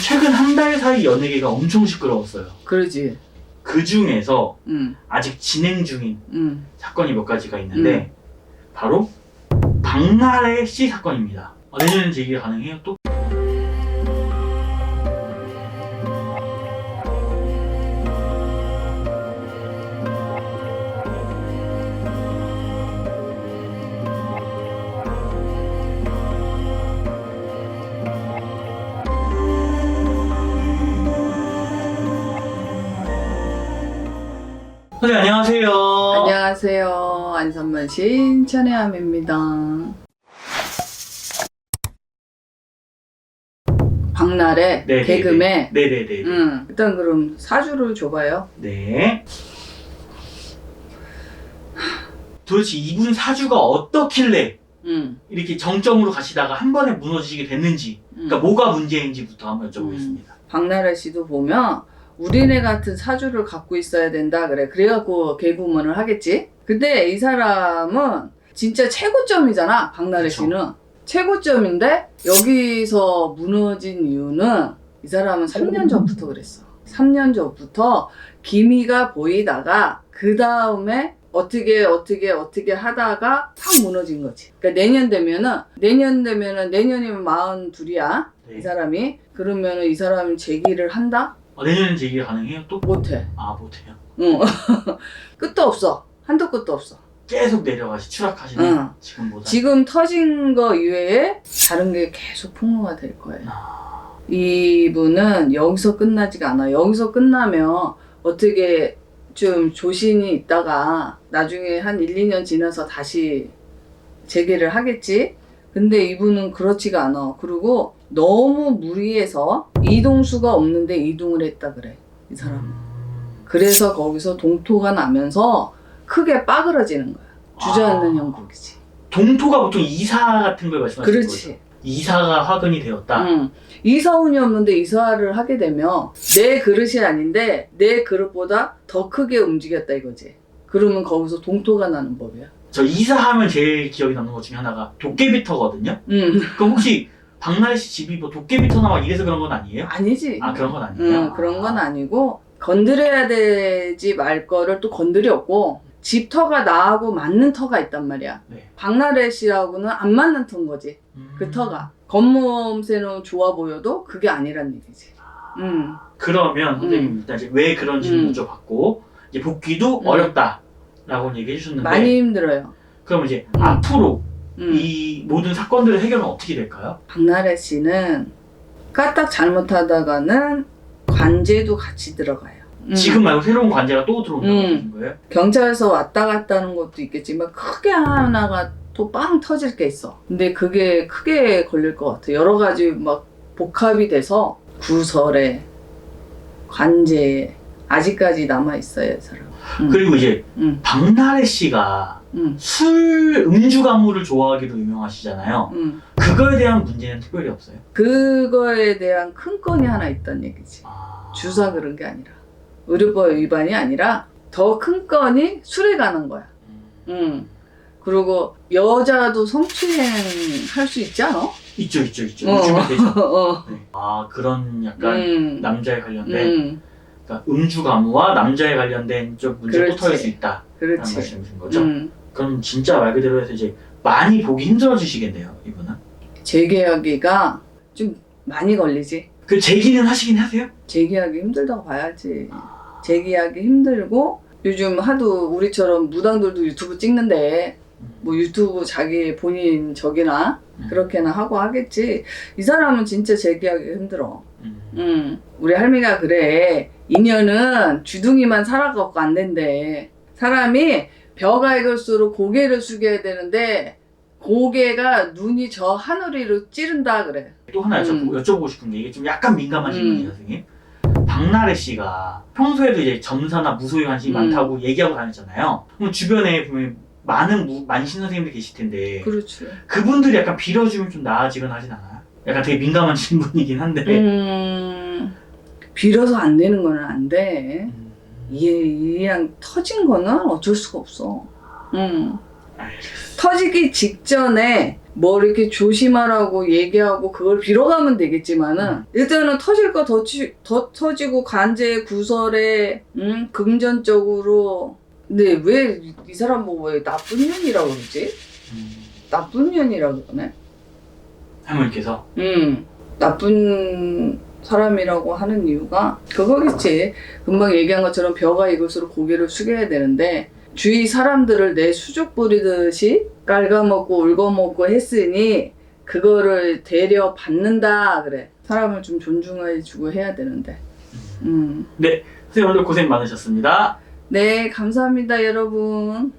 최근 한 달 사이 연예계가 엄청 시끄러웠어요. 그러지. 그 중에서 아직 진행 중인 사건이 몇 가지가 있는데 바로 박나래 씨 사건입니다. 내년엔 재기가 가능해요 또? 선생님 안녕하세요. 안녕하세요. 안산만 시인 천혜암입니다. 박나래 네네네. 개그맨. 네네네. 일단 그럼 사주를 줘봐요. 네. 도대체 이분 사주가 어떻길래 이렇게 정점으로 가시다가 한 번에 무너지게 됐는지, 그러니까 뭐가 문제인지부터 한번 여쭤보겠습니다. 박나래 씨도 보면 우리네 같은 사주를 갖고 있어야 된다 그래. 그래갖고 개그우먼을 하겠지. 근데 이 사람은 진짜 최고점이잖아. 박나래 그쵸. 씨는 최고점인데 여기서 무너진 이유는 이 사람은 3년 전부터 그랬어. 3년 전부터 기미가 보이다가 그 다음에 어떻게 하다가 확 무너진 거지. 그러니까 내년 되면은 내년이면 42이야. 네. 이 사람이. 그러면은 이 사람이 재기를 한다? 내년엔 재기가 가능해요 또? 못해. 못해요. 응. 끝도 없어. 한도 끝도 없어. 계속 추락하시는 지금보다. 지금 터진 거 이외에 다른 게 계속 폭로가 될 거예요. 이분은 여기서 끝나지가 않아. 여기서 끝나면 어떻게 좀 조신이 있다가 나중에 한 1, 2년 지나서 다시 재개를 하겠지? 근데 이분은 그렇지가 않아. 그리고 너무 무리해서 이동수가 없는데 이동을 했다 그래. 이 사람은. 그래서 거기서 동토가 나면서 크게 빠그러지는 거야. 주저앉는 형국이지. 동토가 보통 이사 같은 걸 말씀하시는 거죠? 그렇지. 이사가 화근이 되었다. 이사운이 없는데 이사를 하게 되면 내 그릇이 아닌데 내 그릇보다 더 크게 움직였다 이거지. 그러면 거기서 동토가 나는 법이야. 저 이사하면 제일 기억에 남는 것 중에 하나가 도깨비터거든요. 그럼 혹시 박나래 씨 집이 뭐 도깨비터나 막 이래서 그런 건 아니에요? 아니지. 그런 건 아니에요? 그런 건 아니고 건드려야 되지 말 거를 또 건드렸고 집 터가 나하고 맞는 터가 있단 말이야. 네. 박나래 씨하고는 안 맞는 터인 거지. 그 터가. 겉몸새는 좋아 보여도 그게 아니란 얘기지. 그러면 선생님 일단 이제 왜 그런지는 여쭤봤고 이제 복귀도 어렵다라고 얘기해 주셨는데 많이 힘들어요. 그럼 이제 앞으로 이 모든 사건들의 해결은 어떻게 될까요? 박나래 씨는 까딱 잘못하다가는 관제도 같이 들어가요. 지금 말고 새로운 관제가 또 들어온다고 하는 거예요? 경찰서 왔다 갔다 하는 것도 있겠지만 크게 하나가 또 빵 터질 게 있어. 근데 그게 크게 걸릴 것 같아. 여러 가지 막 복합이 돼서 구설에 관제에 아직까지 남아있어요, 이 사람. 그리고 이제 박나래 씨가 음주 가무를 좋아하기로 유명하시잖아요. 그거에 대한 문제는 특별히 없어요? 그거에 대한 큰 건이 하나 있단 얘기지. 주사 그런 게 아니라 의료법 위반이 아니라 더 큰 건이 술에 관한 거야. 그리고 여자도 성추행 할 수 있지 않아? 있죠. 요즘에 되죠. 네. 그런 약간 남자에 관련된 그러니까 음주 가무와 남자에 관련된 좀 문제가 또 터질 수 있다. 라는 말씀이신 거죠? 그럼 진짜 말 그대로 해서 이제 많이 보기 힘들어지시겠네요, 이분은. 재계하기가 좀 많이 걸리지. 그 재기는 하시긴 하세요? 재계하기 힘들다고 봐야지. 재계하기 힘들고 요즘 하도 우리처럼 무당들도 유튜브 찍는데 뭐 유튜브 자기 본인 저기나 그렇게나 하고 하겠지. 이 사람은 진짜 재계하기 힘들어. 우리 할미가 그래. 인연은 주둥이만 살아갖고 안 된대. 사람이 벼가 익을수록 고개를 숙여야 되는데 고개가 눈이 저 하늘 위로 찌른다 그래. 또 하나 여쭤보고 싶은 게 이게 좀 약간 민감한 질문이에요, 선생님. 박나래 씨가 평소에도 이제 점사나 무소에 관심이 많다고 얘기하고 다녔잖아요. 그럼 주변에 보면 많은 만신 선생님들 계실 텐데 그렇지. 그분들이 약간 빌어주면 좀 나아지거나 하진 않아요? 약간 되게 민감한 질문이긴 한데 빌어서 안 되는 거는 안 돼. 그냥 터진 거는 어쩔 수가 없어. 터지기 직전에 뭐 이렇게 조심하라고 얘기하고 그걸 빌어가면 되겠지만은 일단은 터질 거 더 터지고 간제 구설에 금전적으로. 근데 왜 이 사람 보고 왜 나쁜 년이라고 그러지? 나쁜 년이라고 그러네. 할머니께서? 나쁜 사람이라고 하는 이유가 그거겠지. 금방 얘기한 것처럼 벼가 이것으로 고개를 숙여야 되는데 주위 사람들을 내 수족 부리듯이 깔아먹고 울거먹고 했으니 그거를 되려 받는다 그래. 사람을 좀 존중해주고 해야 되는데. 네, 선생님 오늘 고생 많으셨습니다. 네, 감사합니다 여러분.